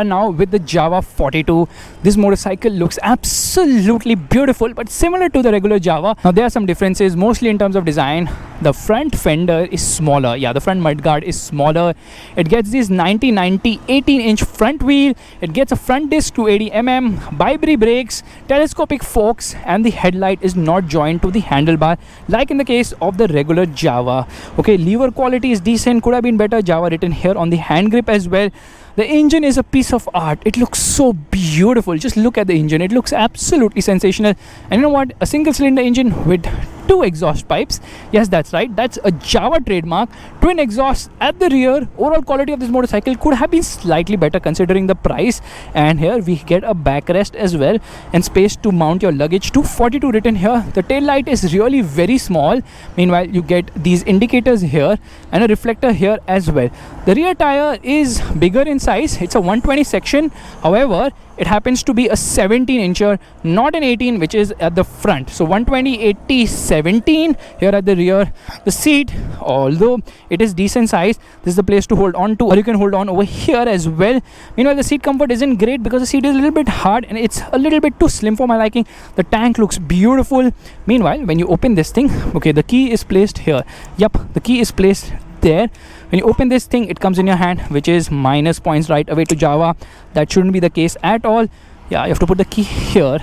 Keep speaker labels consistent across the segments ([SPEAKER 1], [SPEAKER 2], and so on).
[SPEAKER 1] And now with the Java 42, this motorcycle looks absolutely beautiful, but similar to the regular Java. Now there are some differences, mostly in terms of design. The front fender is smaller. Yeah, the front mudguard is smaller. It gets this 90/90 18-inch front wheel. It gets a front disc 280 mm, Bibri brakes, telescopic forks, and the headlight is not joined to the handlebar like in the case of the regular Java. Okay, lever quality is decent, could have been better. Java written here on the hand grip as well. The engine is a piece of art. It looks so beautiful. Just look at the engine. It looks absolutely sensational. And you know what? A single cylinder engine with 2 exhaust pipes. Yes, that's right. That's a Java trademark. Twin exhausts at the rear. Overall quality of this motorcycle could have been slightly better considering the price. And here we get a backrest as well and space to mount your luggage. 242 written here. The tail light is really very small. Meanwhile, you get these indicators here and a reflector here as well. The rear tire is bigger in size. It's a 120 section. However, it happens to be a 17-incher, not an 18, which is at the front. So 120, 80, 17 here at the rear. The seat, although it is decent size, this is the place to hold on to, or you can hold on over here as well. Meanwhile, the seat comfort isn't great because the seat is a little bit hard and it's a little bit too slim for my liking. The tank looks beautiful. Meanwhile, when you open this thing, okay, the key is placed here. Yep, the key is placed there. When you open this thing, it comes in your hand, which is minus points right away to Java. That shouldn't be the case at all. Yeah, you have to put the key here.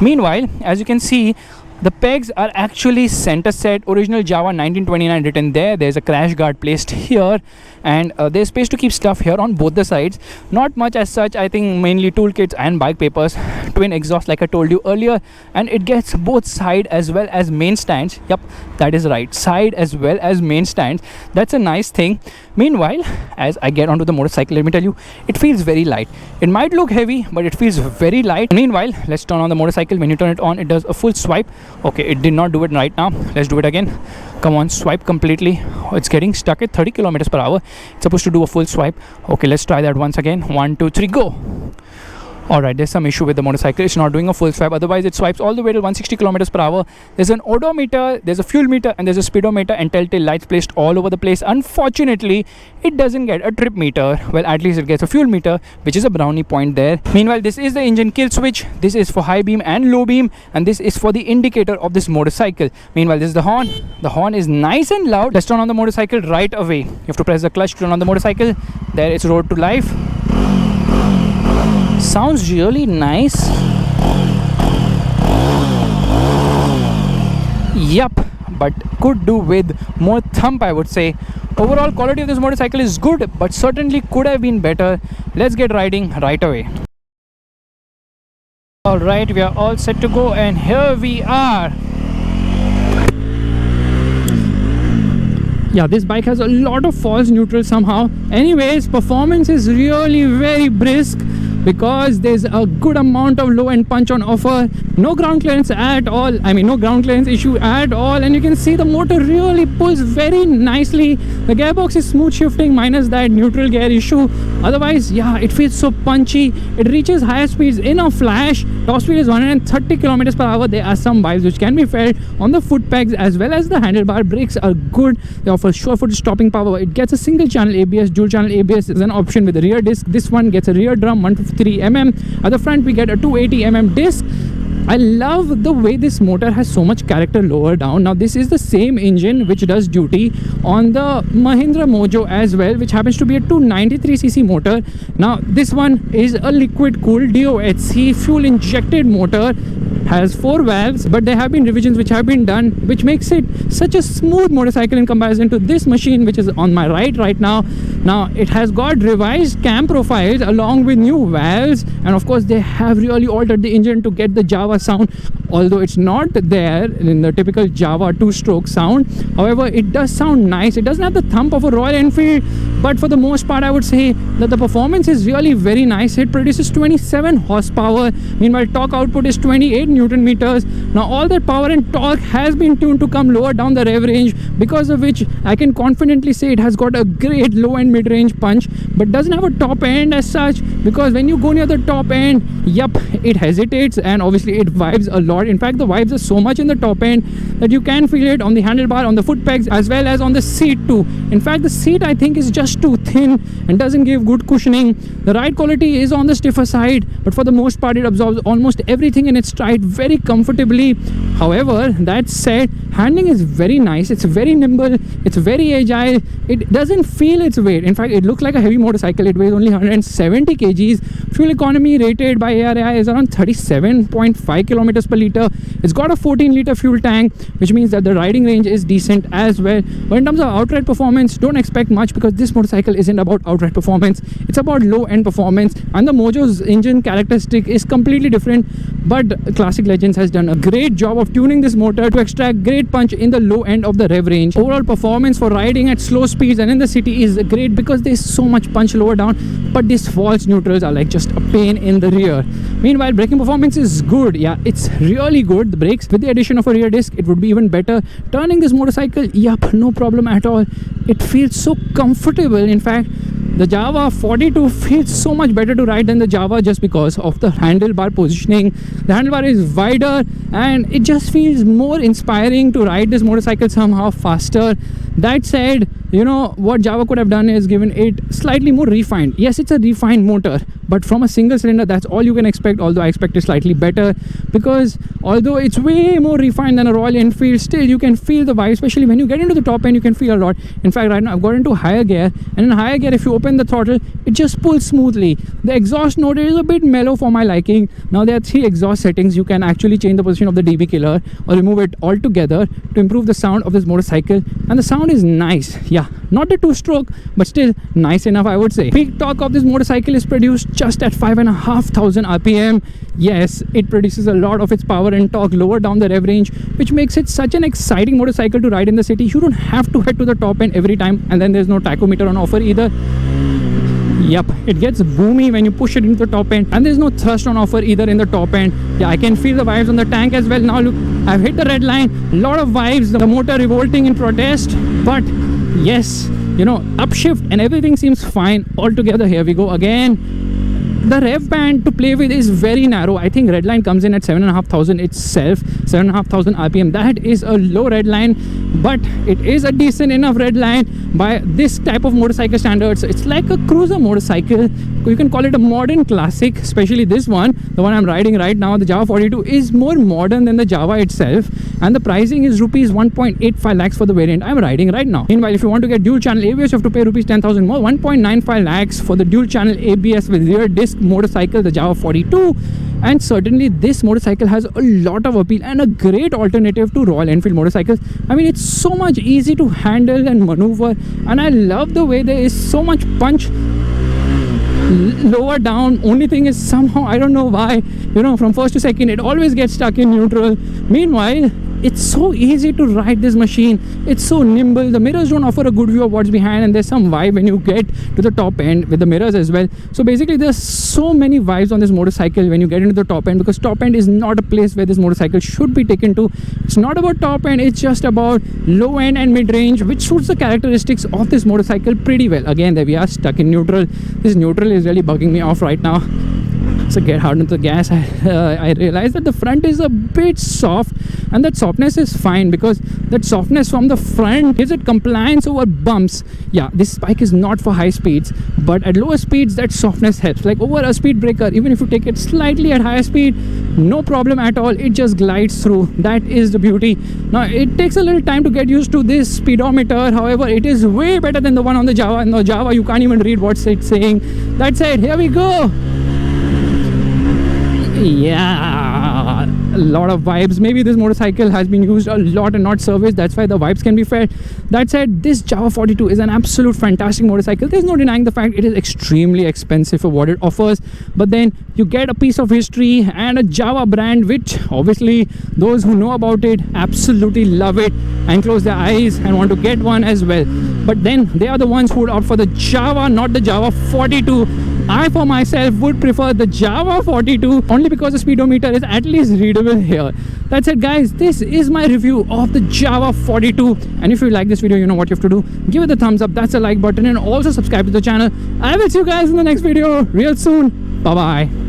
[SPEAKER 1] Meanwhile, as you can see, the pegs are actually center set, original Java 1929 written there. There's a crash guard placed here, and there's space to keep stuff here on both the sides. Not much as such. I think mainly toolkits and bike papers. Twin exhaust like I told you earlier, and it gets both side as well as main stands. Yep, that is right, side as well as main stands. That's a nice thing. Meanwhile, as I get onto the motorcycle, let me tell you, it feels very light. It might look heavy, but it feels very light. Meanwhile, let's turn on the motorcycle. When you turn it on, it does a full swipe. Okay, it did not do it right now. Let's do it again. Come on, swipe completely. It's getting stuck at 30 kilometers per hour. It's supposed to do a full swipe. Okay, let's try that once again. 1, 2, 3, go. Alright, there's some issue with the motorcycle. It's not doing a full swipe. Otherwise, it swipes all the way to 160 kilometers per hour. There's an odometer, there's a fuel meter, and there's a speedometer and telltale lights placed all over the place. Unfortunately, it doesn't get a trip meter. Well, at least it gets a fuel meter, which is a brownie point there. Meanwhile, this is the engine kill switch. This is for high beam and low beam, and this is for the indicator of this motorcycle. Meanwhile, this is the horn. The horn is nice and loud. Let's turn on the motorcycle right away. You have to press the clutch to turn on the motorcycle. There, it's road to life. Sounds really nice. Yup, but could do with more thump, I would say. Overall quality of this motorcycle is good, but certainly could have been better. Let's get riding right away. Alright, we are all set to go, and here we are. Yeah, this bike has a lot of false neutral somehow. Anyways, performance is really very brisk, because there's a good amount of low end punch on offer. No ground clearance at all. I mean, no ground clearance issue at all. And you can see the motor really pulls very nicely. The gearbox is smooth shifting minus that neutral gear issue. Otherwise, yeah, it feels so punchy. It reaches higher speeds in a flash. Top speed is 130 kilometers per hour. There are some vibes which can be felt on the foot pegs as well as the handlebar. Brakes are good. They offer sure foot stopping power. It gets a single channel ABS. Dual channel ABS is an option with the rear disc. This one gets a rear drum 153 mm. At the front, we get a 280 mm disc. I love the way this motor has so much character lower down. Now, this is the same engine which does duty on the Mahindra Mojo as well, which happens to be a 293cc motor. Now, this one is a liquid cooled DOHC fuel injected motor. Has 4 valves, but there have been revisions which have been done, which makes it such a smooth motorcycle in comparison to this machine which is on my right now. Now, it has got revised cam profiles along with new valves, and of course they have really altered the engine to get the Java sound, although it's not there in the typical Java 2-stroke sound. However, it does sound nice. It doesn't have the thump of a Royal Enfield, but for the most part I would say that the performance is really very nice. It produces 27 horsepower. Meanwhile, torque output is 28 Newton meters. Now, all that power and torque has been tuned to come lower down the rev range, because of which I can confidently say it has got a great low and mid-range punch. but doesn't have a top end as such, because when you go near the top end, yep, it hesitates and obviously it vibes a lot. In fact, the vibes are so much in the top end that you can feel it on the handlebar, on the foot pegs, as well as on the seat too. In fact, the seat I think is just too thin and doesn't give good cushioning. The ride quality is on the stiffer side, but for the most part it absorbs almost everything in its stride very comfortably. However, that said, handling is very nice. It's very nimble, it's very agile. It doesn't feel its weight. In fact, it looks like a heavy motorcycle. It weighs only 170 kgs. Fuel economy rated by ARAI is around 37.5 kilometers per liter. It's got a 14-liter fuel tank, which means that the riding range is decent as well. But in terms of outright performance, don't expect much, because this motorcycle isn't about outright performance. It's about low-end performance, and the Mojo's engine characteristic is completely different. But Classic Legends has done a great job of tuning this motor to extract great punch in the low end of the rev range. Overall performance for riding at slow speeds and in the city is great, because there's so much punch lower down, but these false neutrals are like just a pain in the rear. Meanwhile, braking performance is good. Yeah, it's really good. The brakes, with the addition of a rear disc, it would be even better. Turning this motorcycle, yep, no problem at all. It feels so comfortable. In fact, the Java 42 feels so much better to ride than the Java, just because of the handlebar positioning. The handlebar is wider and it just feels more inspiring to ride this motorcycle somehow faster. That said, you know what Java could have done is given it slightly more refined. Yes, it's a refined motor, but from a single cylinder, that's all you can expect. Although I expect it slightly better, because although it's way more refined than a Royal Enfield, still you can feel the vibe. Especially when you get into the top end, you can feel a lot. In fact, right now I've got into higher gear, and in higher gear, if you open the throttle, it just pulls smoothly. The exhaust note is a bit mellow for my liking. Now there are 3 exhaust settings. You can actually change the position of the DB killer or remove it altogether to improve the sound of this motorcycle, and the sound is nice. Yeah, not the 2-stroke, but still nice enough, I would say. Peak torque of this motorcycle is produced just at 5,500 RPM. Yes, it produces a lot of its power and torque lower down the rev range, which makes it such an exciting motorcycle to ride in the city. You don't have to head to the top end every time, and then there's no tachometer on offer either. Yep, it gets boomy when you push it into the top end, and there's no thrust on offer either in the top end. Yeah, I can feel the vibes on the tank as well. Now look, I've hit the red line. A lot of vibes, the motor revolting in protest, but yes, you know, upshift and everything seems fine altogether. Here we go again. The rev band to play with is very narrow. I think redline comes in at 7,500 itself, 7,500 RPM. That is a low redline, but it is a decent enough redline by this type of motorcycle standards. It's like a cruiser motorcycle. You can call it a modern classic, especially this one, the one I'm riding right now. The Java 42 is more modern than the Java itself, and the pricing is rupees 1.85 lakhs for the variant I'm riding right now. Meanwhile, if you want to get dual channel ABS, you have to pay rupees 10,000 more, 1.95 lakhs for the dual channel ABS with rear disc motorcycle, the Java 42. And certainly this motorcycle has a lot of appeal and a great alternative to Royal Enfield motorcycles. I mean, it's so much easy to handle and maneuver, and I love the way there is so much punch lower down. Only thing is, somehow, I don't know why, you know, from first to second it always gets stuck in neutral. Meanwhile, it's so easy to ride this machine. It's so nimble. The mirrors don't offer a good view of what's behind, and there's some vibe when you get to the top end with the mirrors as well. So basically there's so many vibes on this motorcycle when you get into the top end, because top end is not a place where this motorcycle should be taken to. It's not about top end, it's just about low end and mid range, which suits the characteristics of this motorcycle pretty well. Again, there we are stuck in neutral. This neutral is really bugging me off right now. So get hard into the gas. I realized that the front is a bit soft, and that softness is fine, because that softness from the front gives it compliance over bumps. Yeah, this bike is not for high speeds, but at lower speeds that softness helps. Like over a speed breaker, even if you take it slightly at higher speed, no problem at all, it just glides through. That is the beauty. Now it takes a little time to get used to this speedometer. However, it is way better than the one on the Java. In the Java you can't even read what's it saying. That's it. Here we go. Yeah, a lot of vibes. Maybe this motorcycle has been used a lot and not serviced, that's why the vibes can be felt. That said, this Java 42 is an absolute fantastic motorcycle. There's no denying the fact it is extremely expensive for what it offers, but then you get a piece of history and a Java brand, which obviously those who know about it absolutely love it and close their eyes and want to get one as well. But then they are the ones who would opt for the Java, not the Java 42. I for myself would prefer the Java 42 only because the speedometer is at least readable here. That's it guys, this is my review of the Java 42, and if you like this video, you know what you have to do. Give it a thumbs up, that's a like button, and also subscribe to the channel. I will see you guys in the next video real soon. Bye bye.